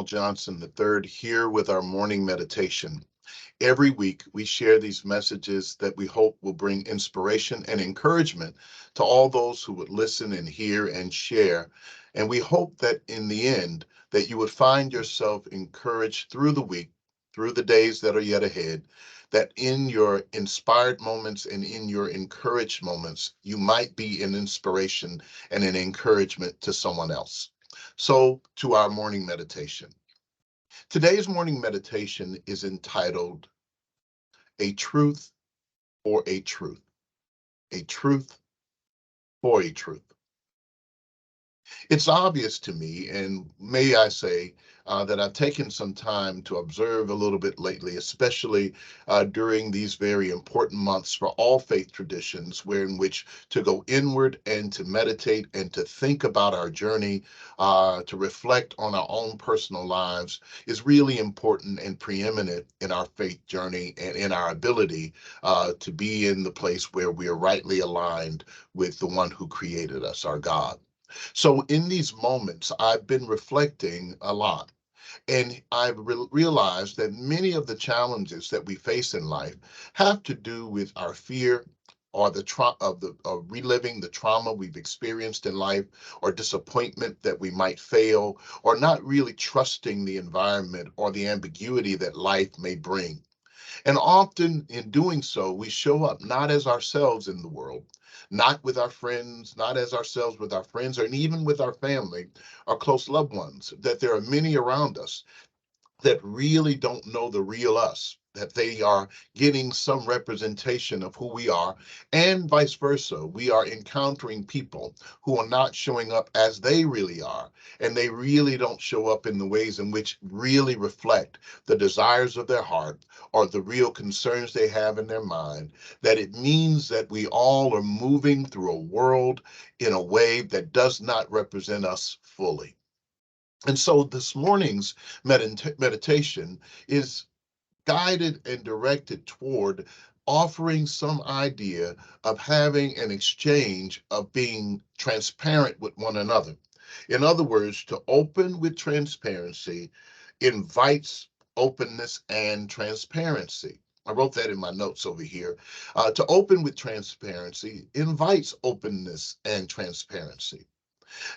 Johnson III here with our morning meditation. Every week, we share these messages that we hope will bring inspiration and encouragement to all those who would listen and hear and share. And we hope that in the end, that you would find yourself encouraged through the week, through the days that are yet ahead, that in your inspired moments and in your encouraged moments, you might be an inspiration and an encouragement to someone else. So, to our morning meditation. Today's morning meditation is entitled A Truth for a Truth. A Truth for a Truth. It's obvious to me, and may I say, that I've taken some time to observe a little bit lately, especially during these very important months for all faith traditions, where in which to go inward and to meditate and to think about our journey, to reflect on our own personal lives is really important and preeminent in our faith journey and in our ability to be in the place where we are rightly aligned with the one who created us, our God. So in these moments, I've been reflecting a lot. And I've realized that many of the challenges that we face in life have to do with our fear or the trauma of reliving the trauma we've experienced in life, or disappointment that we might fail, or not really trusting the environment or the ambiguity that life may bring. And often in doing so, we show up not as ourselves in the world, not with our friends, not as ourselves with our friends, or even with our family, our close loved ones, that there are many around us that really don't know the real us, that they are getting some representation of who we are, and vice versa. We are encountering people who are not showing up as they really are, and they really don't show up in the ways in which really reflect the desires of their heart or the real concerns they have in their mind. That it means that we all are moving through a world in a way that does not represent us fully. And so this morning's meditation is guided and directed toward offering some idea of having an exchange of being transparent with one another. In other words, to open with transparency invites openness and transparency. I wrote that in my notes over here. To open with transparency invites openness and transparency.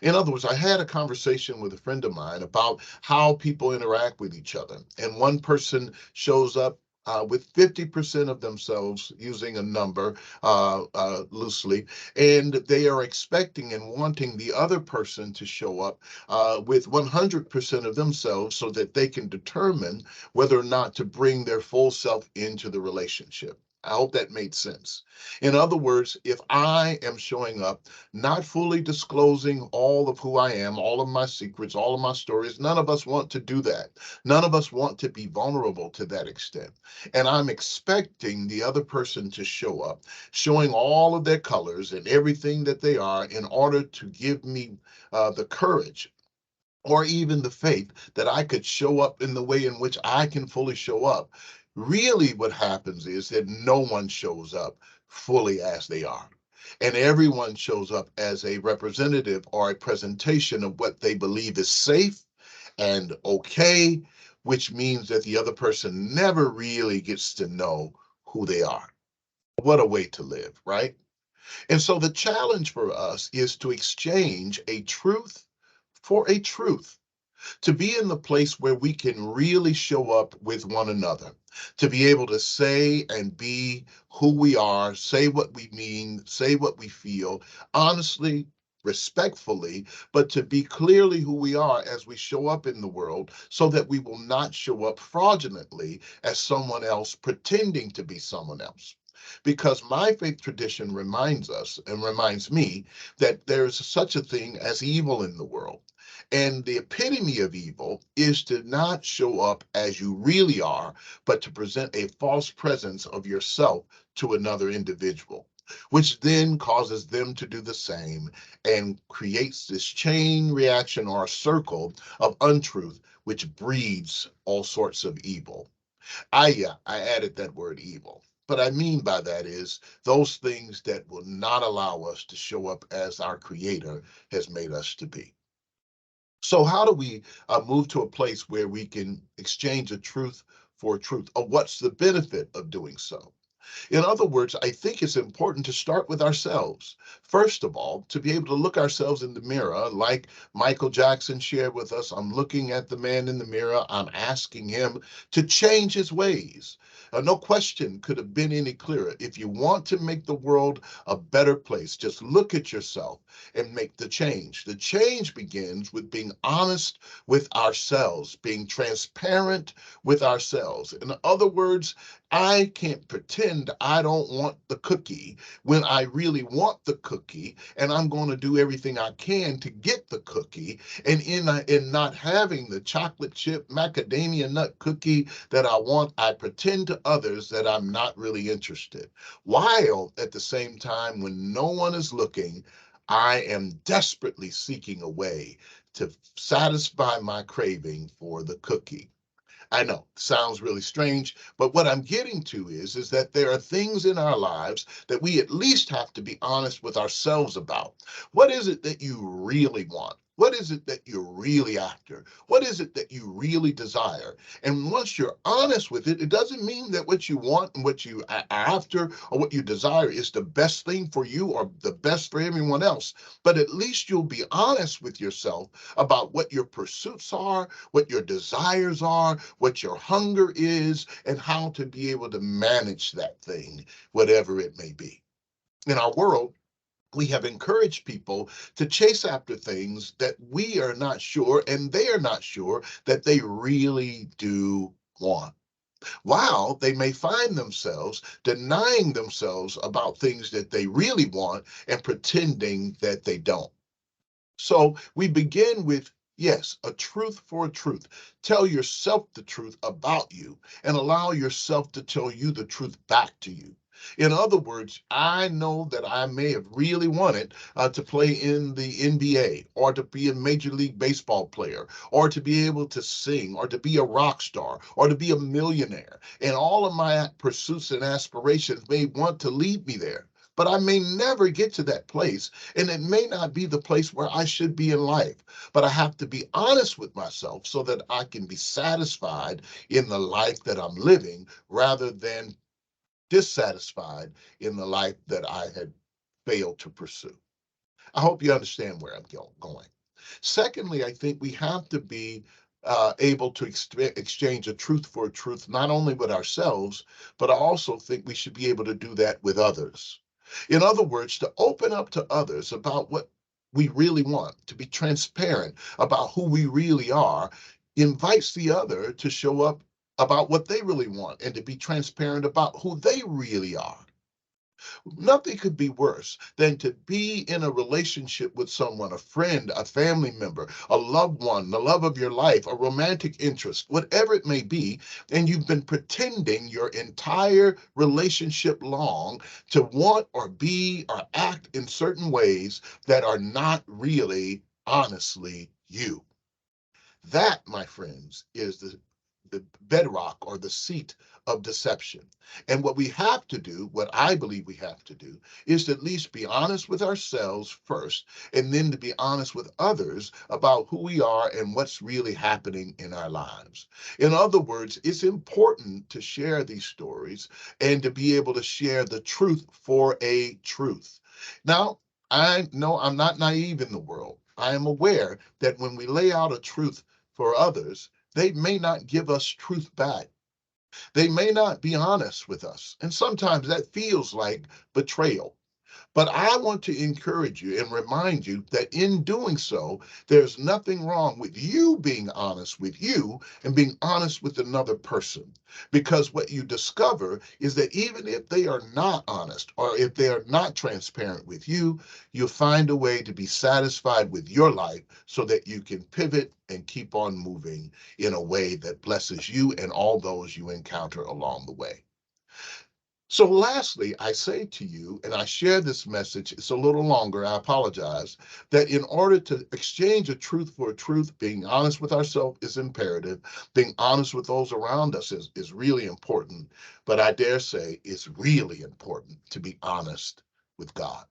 In other words, I had a conversation with a friend of mine about how people interact with each other. And one person shows up with 50% of themselves, using a number loosely, and they are expecting and wanting the other person to show up with 100% of themselves so that they can determine whether or not to bring their full self into the relationship. I hope that made sense. In other words, if I am showing up not fully disclosing all of who I am, all of my secrets, all of my stories. None of us want to do that. None of us want to be vulnerable to that extent. And I'm expecting the other person to show up, showing all of their colors and everything that they are in order to give me the courage or even the faith that I could show up in the way in which I can fully show up. Really, what happens is that no one shows up fully as they are. And everyone shows up as a representative or a presentation of what they believe is safe and okay, which means that the other person never really gets to know who they are. What a way to live, right? And so the challenge for us is to exchange a truth for a truth, to be in the place where we can really show up with one another, to be able to say and be who we are, say what we mean, say what we feel, honestly, respectfully, but to be clearly who we are as we show up in the world so that we will not show up fraudulently as someone else pretending to be someone else. Because my faith tradition reminds us and reminds me that there's such a thing as evil in the world. And the epitome of evil is to not show up as you really are, but to present a false presence of yourself to another individual, which then causes them to do the same and creates this chain reaction or a circle of untruth, which breeds all sorts of evil. I added that word evil. But I mean by that is those things that will not allow us to show up as our creator has made us to be. So how do we move to a place where we can exchange a truth for a truth? Or what's the benefit of doing so? In other words, I think it's important to start with ourselves. First of all, to be able to look ourselves in the mirror, like Michael Jackson shared with us. I'm looking at the man in the mirror. I'm asking him to change his ways. No question could have been any clearer. If you want to make the world a better place, just look at yourself and make the change. The change begins with being honest with ourselves, being transparent with ourselves. In other words, I can't pretend I don't want the cookie when I really want the cookie, and I'm going to do everything I can to get the cookie. And in not having the chocolate chip macadamia nut cookie that I want, I pretend to others that I'm not really interested. While at the same time, when no one is looking, I am desperately seeking a way to satisfy my craving for the cookie. I know, sounds really strange, but what I'm getting to is that there are things in our lives that we at least have to be honest with ourselves about. What is it that you really want? What is it that you're really after? What is it that you really desire? And once you're honest with it, it doesn't mean that what you want and what you are after or what you desire is the best thing for you or the best for everyone else. But at least you'll be honest with yourself about what your pursuits are, what your desires are, what your hunger is, and how to be able to manage that thing, whatever it may be. In our world, we have encouraged people to chase after things that we are not sure and they are not sure that they really do want. While they may find themselves denying themselves about things that they really want and pretending that they don't. So we begin with, yes, a truth for a truth. Tell yourself the truth about you and allow yourself to tell you the truth back to you. In other words, I know that I may have really wanted to play in the NBA or to be a Major League Baseball player or to be able to sing or to be a rock star or to be a millionaire. And all of my pursuits and aspirations may want to lead me there. But I may never get to that place, and it may not be the place where I should be in life. But I have to be honest with myself so that I can be satisfied in the life that I'm living rather than dissatisfied in the life that I had failed to pursue. I hope you understand where I'm going. Secondly, I think we have to be able to exchange a truth for a truth, not only with ourselves, but I also think we should be able to do that with others. In other words, to open up to others about what we really want, to be transparent about who we really are, invites the other to show up about what they really want and to be transparent about who they really are. Nothing could be worse than to be in a relationship with someone, a friend, a family member, a loved one, the love of your life, a romantic interest, whatever it may be, and you've been pretending your entire relationship long to want or be or act in certain ways that are not really honestly you. That, my friends, is the bedrock or the seat of deception. And what we have to do, what I believe we have to do, is to at least be honest with ourselves first, and then to be honest with others about who we are and what's really happening in our lives. In other words, it's important to share these stories and to be able to share the truth for a truth. Now, I know I'm not naive in the world. I am aware that when we lay out a truth for others, they may not give us truth back. They may not be honest with us. And sometimes that feels like betrayal. But I want to encourage you and remind you that in doing so, there's nothing wrong with you being honest with you and being honest with another person. Because what you discover is that even if they are not honest or if they are not transparent with you, you'll find a way to be satisfied with your life so that you can pivot and keep on moving in a way that blesses you and all those you encounter along the way. So, lastly, I say to you, and I share this message, it's a little longer, I apologize, that in order to exchange a truth for a truth, being honest with ourselves is imperative. Being honest with those around us is really important. But I dare say it's really important to be honest with God.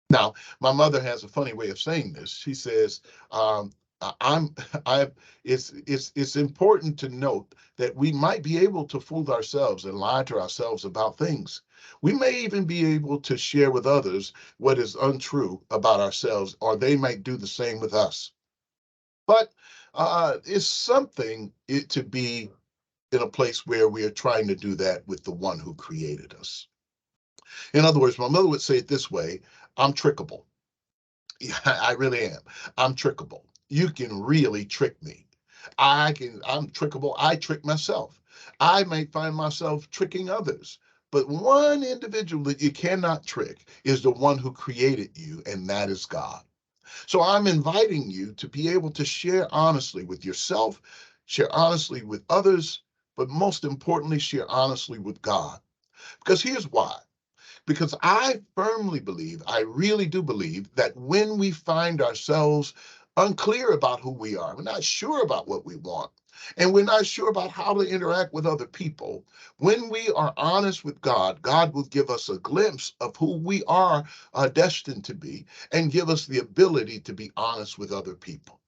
Now, my mother has a funny way of saying this. She says, I'm I it's important to note that we might be able to fool ourselves and lie to ourselves about things. We may even be able to share with others what is untrue about ourselves, or they might do the same with us. But it's something to be in a place where we are trying to do that with the one who created us. In other words, my mother would say it this way: I'm trickable. Yeah, I really am. I'm trickable. You can really trick me. I'm trickable. I trick myself. I may find myself tricking others. But one individual that you cannot trick is the one who created you, and that is God. So I'm inviting you to be able to share honestly with yourself, share honestly with others, but most importantly, share honestly with God. Because here's why. Because I firmly believe, I really do believe, that when we find ourselves unclear about who we are, we're not sure about what we want, and we're not sure about how to interact with other people, when we are honest with God, God will give us a glimpse of who we are destined to be and give us the ability to be honest with other people.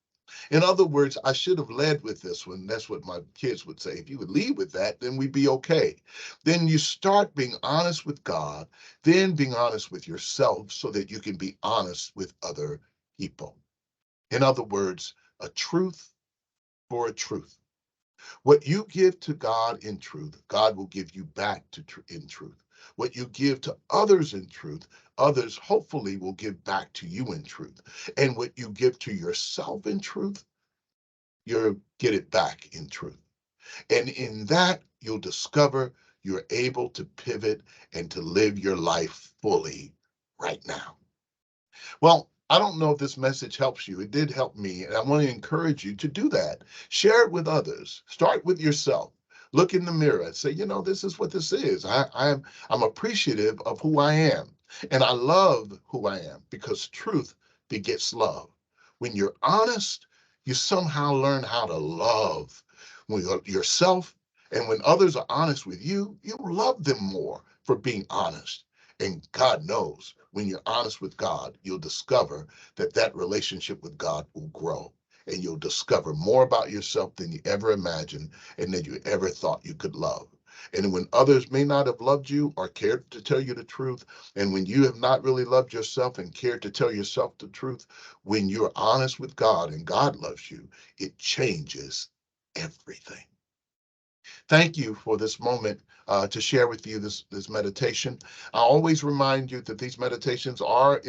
In other words, I should have led with this one. That's what my kids would say. If you would lead with that, then we'd be okay. Then you start being honest with God, then being honest with yourself so that you can be honest with other people. In other words, a truth for a truth. What you give to God in truth, God will give you back in truth. What you give to others in truth, others hopefully will give back to you in truth. And what you give to yourself in truth, you'll get it back in truth. And in that, you'll discover you're able to pivot and to live your life fully right now. Well, I don't know if this message helps you. It did help me, and I want to encourage you to do that. Share it with others. Start with yourself. Look in the mirror and say, this is what this is. I'm appreciative of who I am, and I love who I am because truth begets love. When you're honest, you somehow learn how to love yourself, and when others are honest with you, you love them more for being honest. And God knows when you're honest with God, you'll discover that that relationship with God will grow. And you'll discover more about yourself than you ever imagined and than you ever thought you could love. And when others may not have loved you or cared to tell you the truth, and when you have not really loved yourself and cared to tell yourself the truth, when you're honest with God and God loves you, it changes everything. Thank you for this moment to share with you this meditation. I always remind you that these meditations are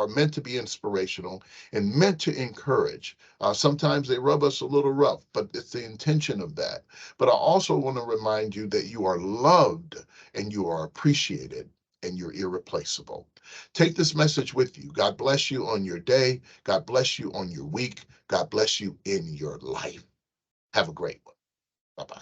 meant to be inspirational and meant to encourage. Sometimes they rub us a little rough, but it's the intention of that. But I also want to remind you that you are loved and you are appreciated and you're irreplaceable. Take this message with you. God bless you on your day. God bless you on your week. God bless you in your life. Have a great one. Bye-bye.